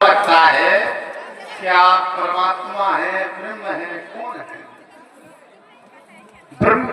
लगता है क्या परमात्मा है, ब्रह्म है, कौन है? ब्रह्म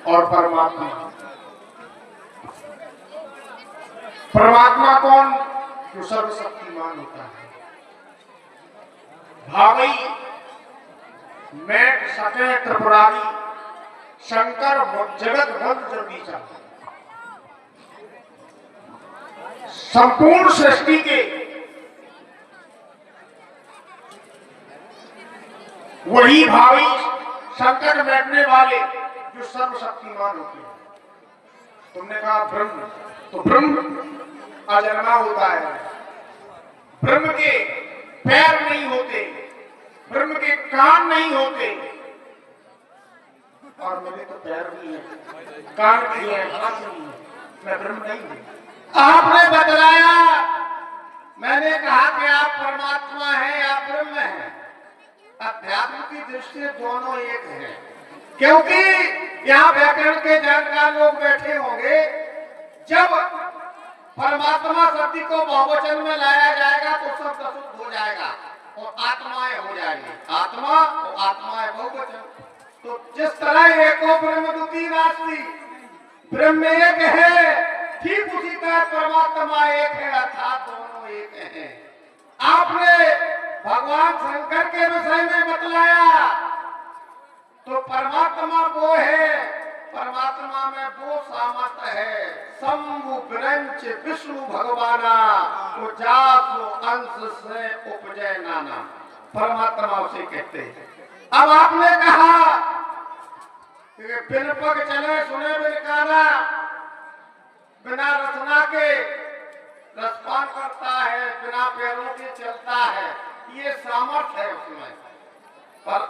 और परमात्मा। परमात्मा कौन? जो सर्वशक्तिमान होता है। भावी मैं सके त्रिपुरारी शंकर जगत बंद बीजा संपूर्ण सृष्टि के वही भावी संकट बैठने वाले जो सर्वशक्तिमान होते हैं। तुमने कहा ब्रह्म, तो ब्रह्म अजन्मा होता है। ब्रह्म के पैर नहीं होते, ब्रह्म के कान नहीं होते, और मेरे तो पैर भी हैं, कान भी हैं, हाथ भी हैं, मैं ब्रह्म नहीं हूं। आपने बतलाया, मैंने कहा कि आप परमात्मा हैं, आप ब्रह्म हैं। अध्यात्म की दृष्टि से दोनों एक हैं, क्योंकि यहाँ व्याकरण के जानकार लोग बैठे होंगे। जब परमात्मा शब्द को बहुवचन में लाया जाएगा तो शब्द अशुद्ध हो जाएगा और आत्माएं हो जाएंगी। आत्मा और आत्माएं बहुवचन। तो जिस तरह एको ब्रह्म द्वितीय नास्ति, ब्रह्म एक है, ठीक उसी तरह परमात्मा एक है, अर्थात दोनों एक हैं। आपने भगवान शंकर के विषय में बतलाया, तो परमात्मा वो है, परमात्मा में वो सामर्थ्य है। शंभु विरंच विष्णु भगवाना वो जासु अंश से उपजय नाना, परमात्मा उसे कहते हैं। अब आपने कहा कि बिन पग चले सुने बिन काना, बिना रचना के रसपान करता है, बिना पैरों के चलता है। ये सामर्थ्य है उसमें, पर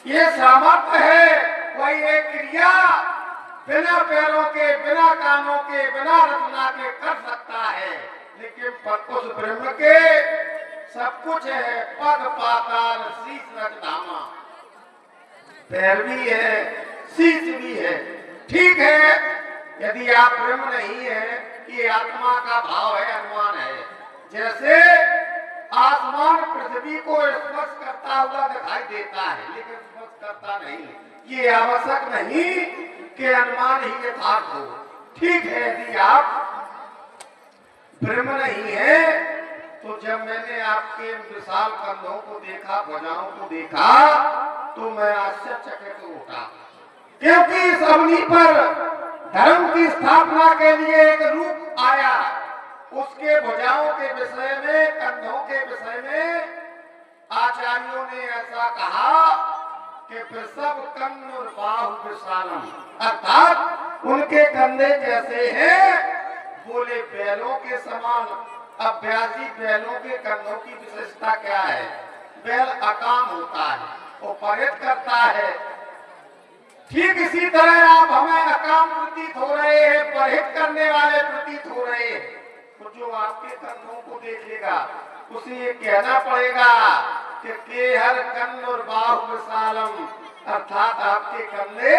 ये सामर्थ्य है वही एक क्रिया बिना पैरों के, बिना कानों के, बिना रचना के कर सकता है। लेकिन उस ब्रह्म के सब कुछ है, पग पाताल शीश रजधामा, पैर भी है, शीश भी है। ठीक है, यदि आप ब्रह्म नहीं है, ये आत्मा का भाव है, अनुमान है। जैसे आसमान पृथ्वी को स्पर्श करता हुआ दिखाई देता है, लेकिन स्पर्श करता नहीं। ये आवश्यक नहीं कि अनुमान ही यथार्थ हो। ठीक है, यदि आप ब्रह्म नहीं है, तो जब मैंने आपके विशाल कंधों को देखा, भुजाओं को देखा, तो मैं आश्चर्यचकित उठा, क्योंकि इस अवनी पर धर्म की स्थापना के लिए एक रूप आया। उसके भुजाओं के विषय में, कंधों के विषय में आचार्यों ने ऐसा कहा कि वृषभ कंध और बाहु विशालम, अर्थात उनके कंधे कैसे हैं, बोले बैलों के समान। अब ब्यासी बैलों के कंधों की विशेषता क्या है? बैल अकाम होता है, वो परित करता है। ठीक इसी तरह आप हमें अकाम प्रतीत हो रहे हैं, परित करने वाले प्रतीत हो रहे हैं। तो जो आपके कंधों को देखेगा उसे ये कहना पड़ेगा कि केहर कंध और बाहु विशालम, अर्थात आपके कंधे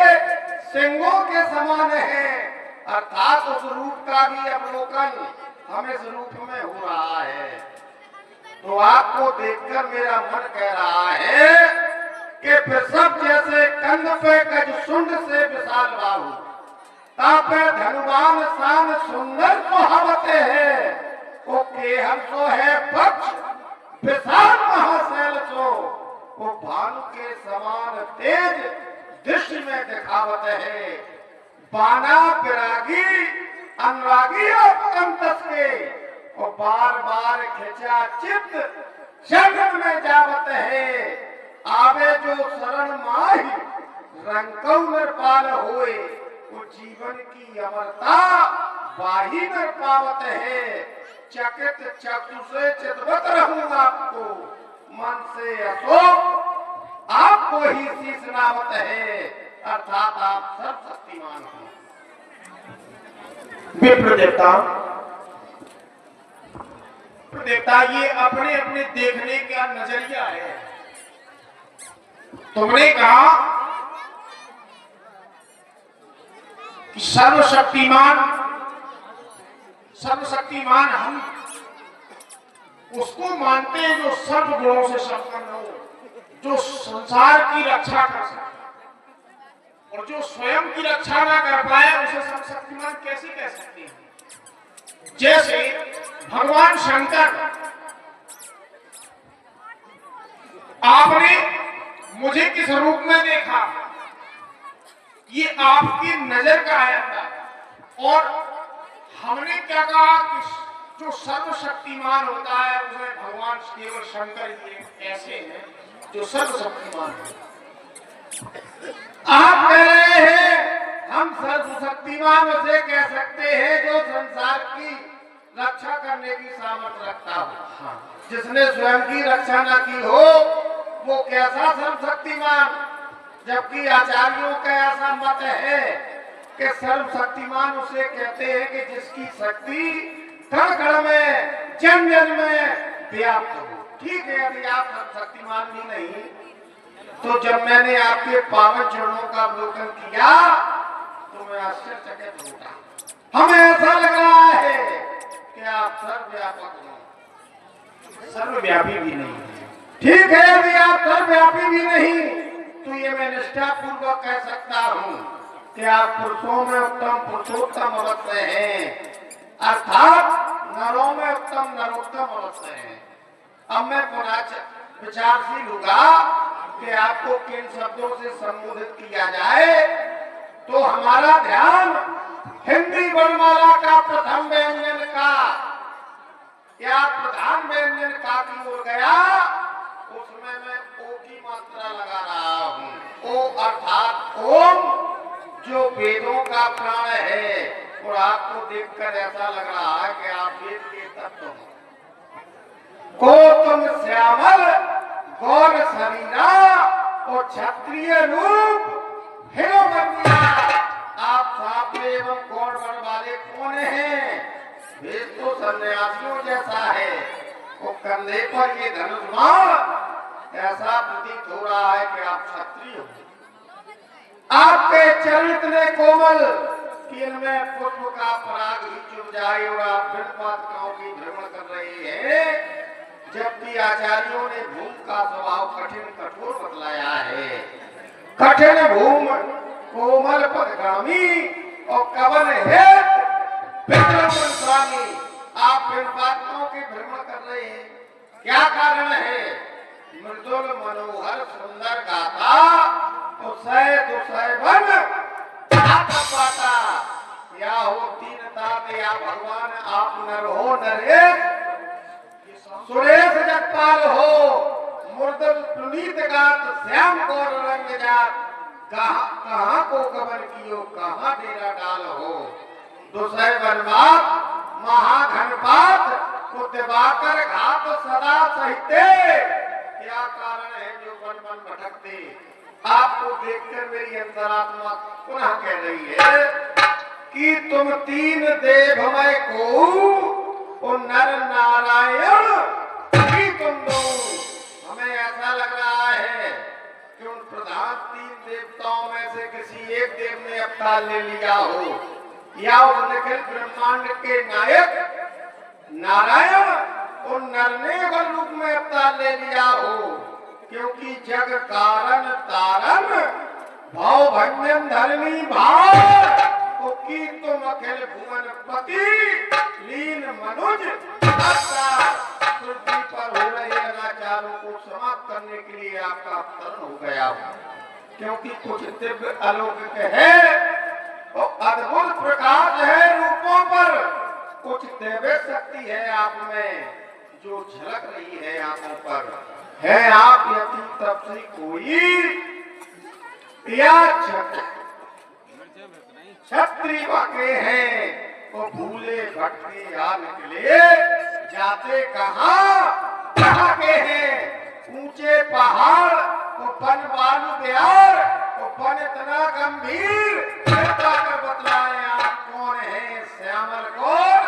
सिंगों के समान हैं। अर्थात उस रूप का भी अवलोकन हम इस रूप में हो रहा है। तो आपको देखकर मेरा मन कह रहा है कि वृषभ जैसे कंध पे गज शुंड से विशाल बाहु, तापे धनुवान शान सुंदर सुहावते है, वो केहर सो है पक्ष विशाल महाशैल सो, वो भानु के समान तेज दृष्टि में दिखावत है। बाना विरागी अनुरागी अंतस के, वो बार बार खिंचा चित्त शरण में जावत है। आवे जो शरण माही रंकौ नरपाल होए, वो जीवन की अमरता बाही नर पावत है। चकित चक्षु से चितवत रहूंगा आपको, मन से अशोक आपको ही शीश नावत है। अर्थात आप सर्वशक्तिमान हो। विप्र देवता, देवता ये अपने अपने देखने का नजरिया है। तुमने कहा कि सर्वशक्तिमान सर्वशक्तिमान हम उसको मानते हैं जो सर्व गुणों से संपन्न हो, जो संसार की रक्षा कर सके, और जो स्वयं की रक्षा ना कर पाए उसे सर्वशक्तिमान कैसे कह सकते हैं। जैसे भगवान शंकर, आपने मुझे किस रूप में देखा, ये आपकी नजर का आया था, और हमने क्या कहा कि जो सर्वशक्तिमान होता है उसमें भगवान केवल शंकर ही ऐसे हैं जो सर्वशक्तिमान है। आप कह रहे हैं हम सर्वशक्तिमान उसे कह सकते हैं जो संसार की रक्षा करने की सामर्थ्य रखता हो। हाँ। जिसने स्वयं की रक्षा न की हो वो कैसा सर्वशक्तिमान। जबकि आचार्यों का ऐसा मत है कि सर्वशक्तिमान उसे कहते हैं कि जिसकी शक्ति कण कण में जन जन में व्याप्त हो। ठीक है, यदि आप सर्वशक्तिमान भी नहीं तो जब मैंने आपके पावन चरणों का अवलोकन किया तो मैं आश्चर्यचकित होता। हमें ऐसा लग रहा है कि आप सर्वव्यापक हो, सर्वव्यापी भी नहीं। ठीक है, यदि आप सर्वव्यापी भी नहीं तो ये मैं निष्ठा पूर्वक कह सकता हूँ कि आप पुरुषों में उत्तम पुरुषोत्तम अवश्य हैं, अर्थात नरों में उत्तम नरोत्तम अवश्य है। अब मैं पुनः विचारशील होगा कि आपको किन शब्दों से संबोधित किया जाए, तो हमारा ध्यान हिंदी वर्णमाला का प्रथम व्यंजन का या प्रधान व्यंजन का की ओर गया। उसमें मैं ओ की मात्रा लगा रहा हूँ। ओ अर्थात ओम, जो वेदों का प्राण है, और आपको देखकर ऐसा लग रहा है कि आप वेद के तत्व हो। को तुम श्यामल गौर शरीरा और क्षत्रिय रूप हिरोमनिया। आप साफ एवं गौर बन वाले कौन हैं? वेद तो सन्यासियों जैसा है। वो कंधे पर ये धनुष बाण, ऐसा प्रतीत हो रहा है कि आप क्षत्रिय हो। आपके चरित्र ने कोमल कि इनमें पुष्प का पराग ही चुभ जाए और आप पादुकाओं की भ्रमण कर रहे हैं, जबकि आचार्यों ने भूम का स्वभाव कठिन कठोर बतलाया है। कठिन भूम कोमल पदगामी और कवन है स्वामी। आप पादुकाओं के भ्रमण कर रहे हैं, क्या कारण है? मृदुल मनोहर सुंदर गाता उसय दुसय बन पाता, या हो तीन दात या भगवान आप नर हो नरेश, सुरेश जगपाल हो, मुर्दल पुनीत गात श्याम गौर रंग जात, कहाँ को कबर कियो कहाँ डेरा डाल हो। दुसय बनवात महाघनपात को दिवाकर घात सदा सहिते। क्या कारण है जो बन बन भटकते? आपको देखकर मेरी अंतरात्मा पुनः कह रही है कि तुम तीन देवमय को और नर नारायण ही तुम दो। हमें ऐसा लग रहा है कि उन प्रधान तीन देवताओं में से किसी एक देव ने अवतार ले लिया हो, या उस निखिल ब्रह्मांड के नायक नारायण और नर ने रूप में अवतार ले लिया हो। क्योंकि जग कारण तारण भाव भंजन धरणी भाव की तुम अखिल भुवन पति लीन मनुज पृथ्वी पर हो रहे अनाचारों को समाप्त करने के लिए आपका अवतरण हो गया हो। क्योंकि कुछ दिव्य अलौकिक है और अद्भुत प्रकाश है रूपों पर, कुछ दिव्य शक्ति है आप में जो झलक रही है आंखों पर। है आप यदि तब से कोई या क्षत्रिय वाके हैं तो भूले भटके आ निकले, जाते कहाँ के हैं? ऊंचे पहाड़ तो बन बालू बिहार तो बन इतना गंभीर, कर बतलाए आप कौन है? श्यामल गौर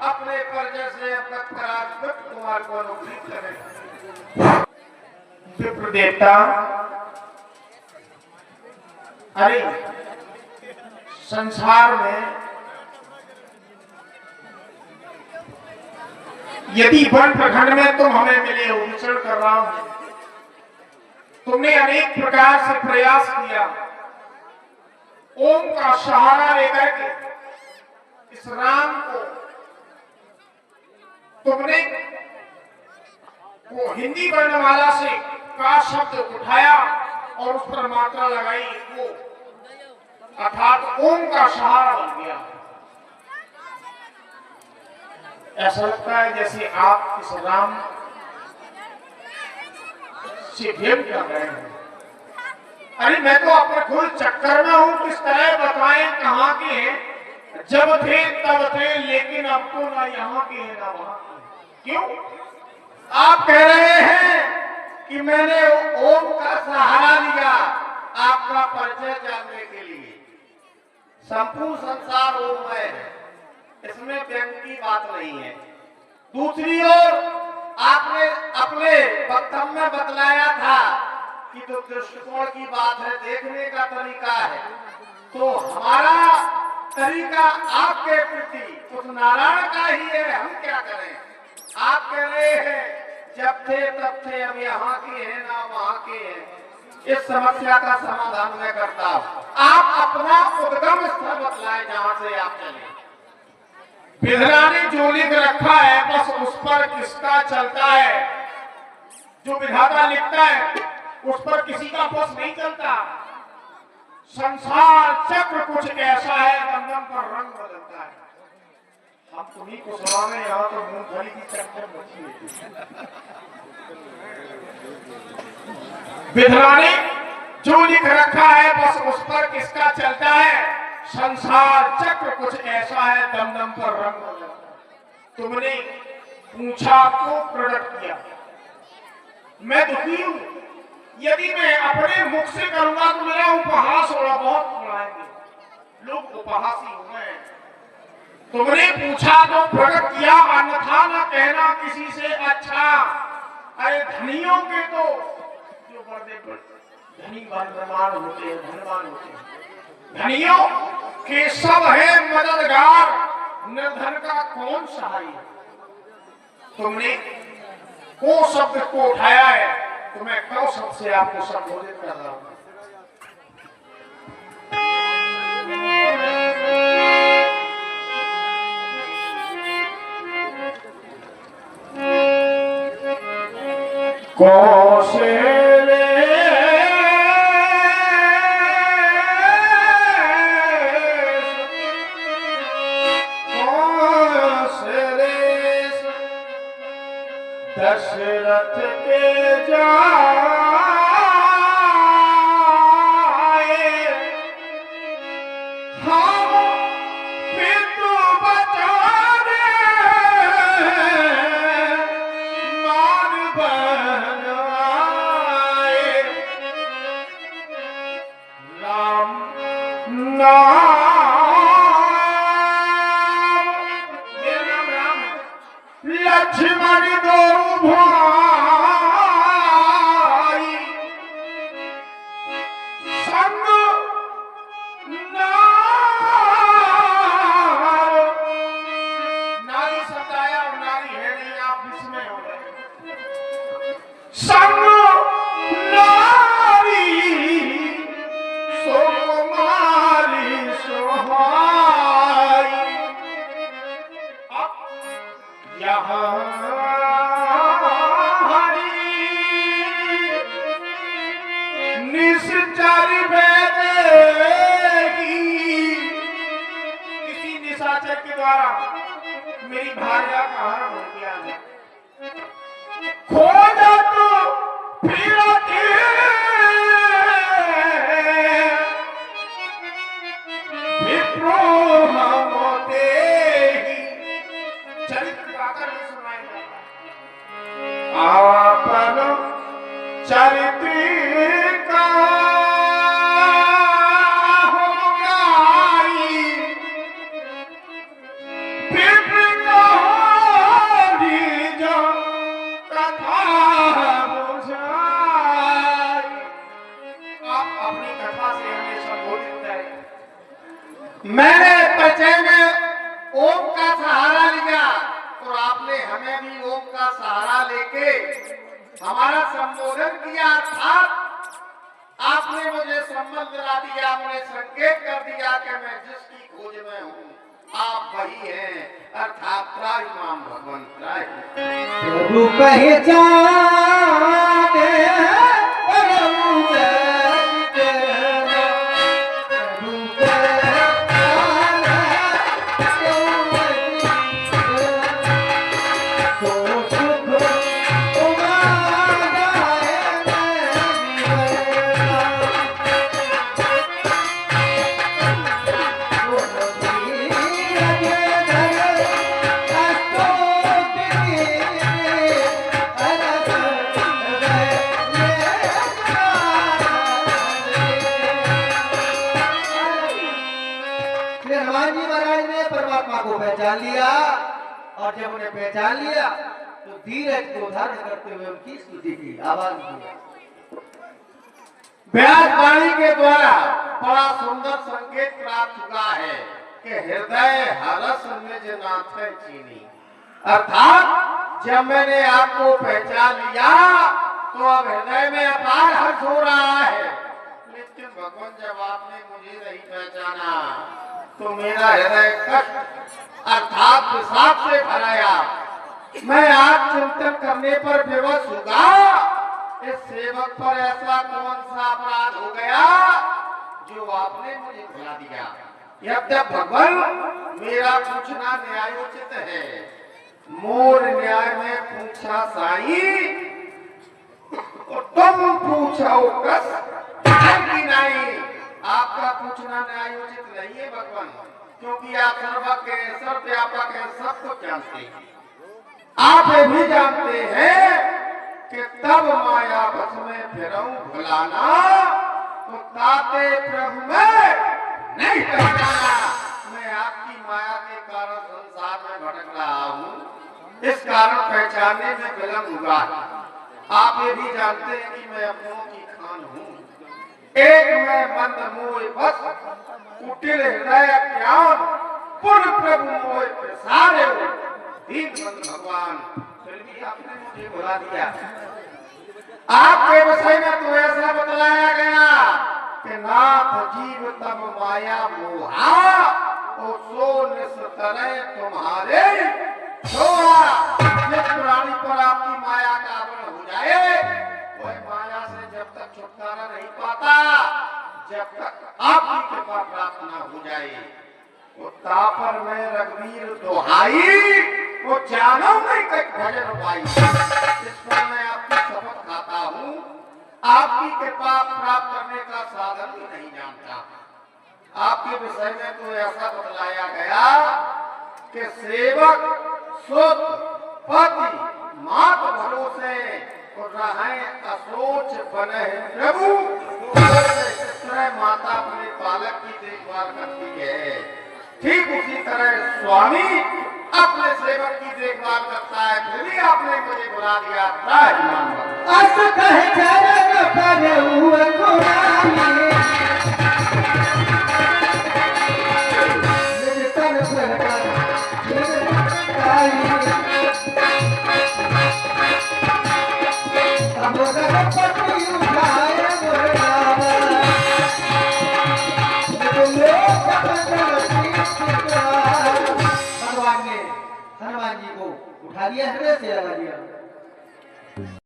अपने परिचय से अवगत करा कुमार को अनुग्रहित करें। विप्र देवता, अरे संसार में यदि वन प्रखंड में तुम हमें मिले हो, विचरण कर रहा हूं, तुमने अनेक प्रकार से प्रयास किया, ओम का सहारा लेकर के इस राम को तुमने वो हिंदी वर्णमाला से का शब्द उठाया और उस पर मात्रा लगाई, वो अर्थात ओम का सहारा बन गया। ऐसा लगता है जैसे आप इस राम से भेंट कर रहे हैं। अरे मैं तो अपने खुद चक्कर में हूं, किस तरह बताएं कहां के हैं, जब थे तब थे, लेकिन अब तो ना यहाँ के हैं ना वहां के। क्यों? आप कह रहे हैं कि मैंने ओम का सहारा लिया आपका परिचय जानने के लिए। संपूर्ण संसार ओम है, इसमें व्यंग की बात नहीं है। दूसरी ओर आपने अपने वक्तव्य में बतलाया था कि तो दृष्टिकोण की बात है, देखने का तरीका है, तो हमारा तरीका आपके प्रति उस नारायण का ही है, हम क्या करें। आप कह रहे हैं जब थे तब थे, हम यहाँ के हैं ना वहां के हैं। इस समस्या का समाधान मैं करता हूं, आप अपना उद्गम स्थल बतलाए जहां से आप चले। विधना ने जो लिख रखा है बस उस पर किसका चलता है, जो विधाता लिखता है उस पर किसी का बस नहीं चलता। संसार चक्र कुछ ऐसा है, गंगम पर रंग बदलता है। हम तुम्ही को सुनाने यहाँ तो मूंगफली की चक्कर बची है। विधना ने जो लिख रखा है बस उस पर किसका चलता है। संसार चक्र कुछ ऐसा है, दम दम पर रंग बदलता है। तुमने पूछा तो प्रकट किया, मैं दुखी हूं। यदि मैं अपने मुख से करूंगा तो मेरा उपहास होगा, बहुत उड़ाएंगे लोग, उपहासी हो गए। तुमने पूछा तो प्रकट किया, अन्यथा न कहना किसी से अच्छा। अरे धनियों के तो जो बड़े धनी धनवान होते हैं, धनवान होते हैं, धनियों के सब है मददगार, निर्धन का कौन सहाय। तुमने को शब्द को उठाया है, तो मैं कौ शब्द से आपको संबोधित कर रहा हूं। कौशले दशरथ के जाए, हम पितु बचाने मान बनाए। राम नाम, मेरा नाम राम है, लक्ष्मण दो भाई, संग नारी सताया, और नारी है नहीं, आप विस्मय हो गए। संग नारी सोमारी सोहाई, अब यहाँ निश्चर किसी निशाचर के द्वारा मेरी भार्या का हरण हो गया है। खोजा तो फिरते विप्रो होते ही, चरित्र गाकर भी सुनाया जाता है। आपन चरित्र का हो गाई, जो कथा बुझाई। आप अपनी कथा से हमें संबोधित करें। मैंने परिचय में ओम का सहारा लिया, और आपने हमें भी ओम का सहारा लेके हमारा संबोधन किया, अर्थात आपने मुझे सम्मान दिला दिया, मुझे संकेत कर दिया कि मैं जिसकी खोज में हूँ आप वही हैं, अर्थात त्राहिमाम भगवान त्राहि। प्रभु पहचाने प्रभु हनुमान जी महाराज ने परमात्मा को पहचान लिया, और जब उन्हें पहचान लिया तो धीरज को धारण करते हुए उनकी स्तुति की आवाज दी। व्यास वाणी के द्वारा बड़ा सुंदर संकेत प्राप्त हुआ है कि हृदय हरस निज नाथ चीनी, अर्थात जब मैंने आपको पहचान लिया तो अब हृदय में अपार हर्ष हो रहा है। लेकिन भगवान जब आपने मुझे नहीं पहचाना तो मेरा हृदय कष्ट अर्थात विषाद से भराया। मैं आज चिंतन करने पर विवश होगा, इस सेवक पर ऐसा कौन सा अपराध हो गया जो आपने मुझे भुला दिया। यद्यप भगवान मेरा पूछना न्यायोचित है, मोर न्याय में पूछा साई और तुम पूछो कस की नहीं। आपका पूछना न्यायोचित नहीं है भगवान, क्योंकि आप सर्वज्ञ हैं, सर्वव्यापक हैं, सब कुछ जानते हैं। आप ये भी जानते हैं कि तब माया बस में फिरऊं भुलाना तो ताते प्रभु में नहीं पहचाना। मैं आपकी माया के कारण संसार में भटक रहा हूँ, इस कारण पहचानने में विलंब हुआ। आप ये भी जानते हैं कि मैं अपनों की खान हूँ, एक मैं मंद मोह बस कुटिल हृदय ज्ञान पुर प्रभु मोह प्रसारे दीन बंद भगवान। फिर भी आपने मुझे भुला दिया। आपके विषय में तो ऐसा बतलाया गया कि नाथ जीव तब माया मोहा और सो निस्तरय तुम्हारे छोड़ा। जिस प्राणी पर आपकी माया का आवरण हो जाए वह माया से जब तक छुटकारा नहीं पाता, जब तक आपकी कृपा प्राप्त न हो जाए। वो तापर में रघुवीर दोहाई, वो जानो नहीं तक भजन पाई। इस पर मैं आपकी शपथ खाता हूँ, आपकी कृपा प्राप्त करने का साधन भी नहीं जानता। आपके विषय में तो ऐसा बतलाया गया कि सेवक सुत पति मात भरोसे रहे असोच बने प्रभु। माता अपने बालक की देखभाल करती है, ठीक उसी तरह स्वामी अपने सेवक की देखभाल करता है। फिर भी आपने मुझे बुला दिया। हनुमान जी को उठा लिया, हृदय से लगा दिया।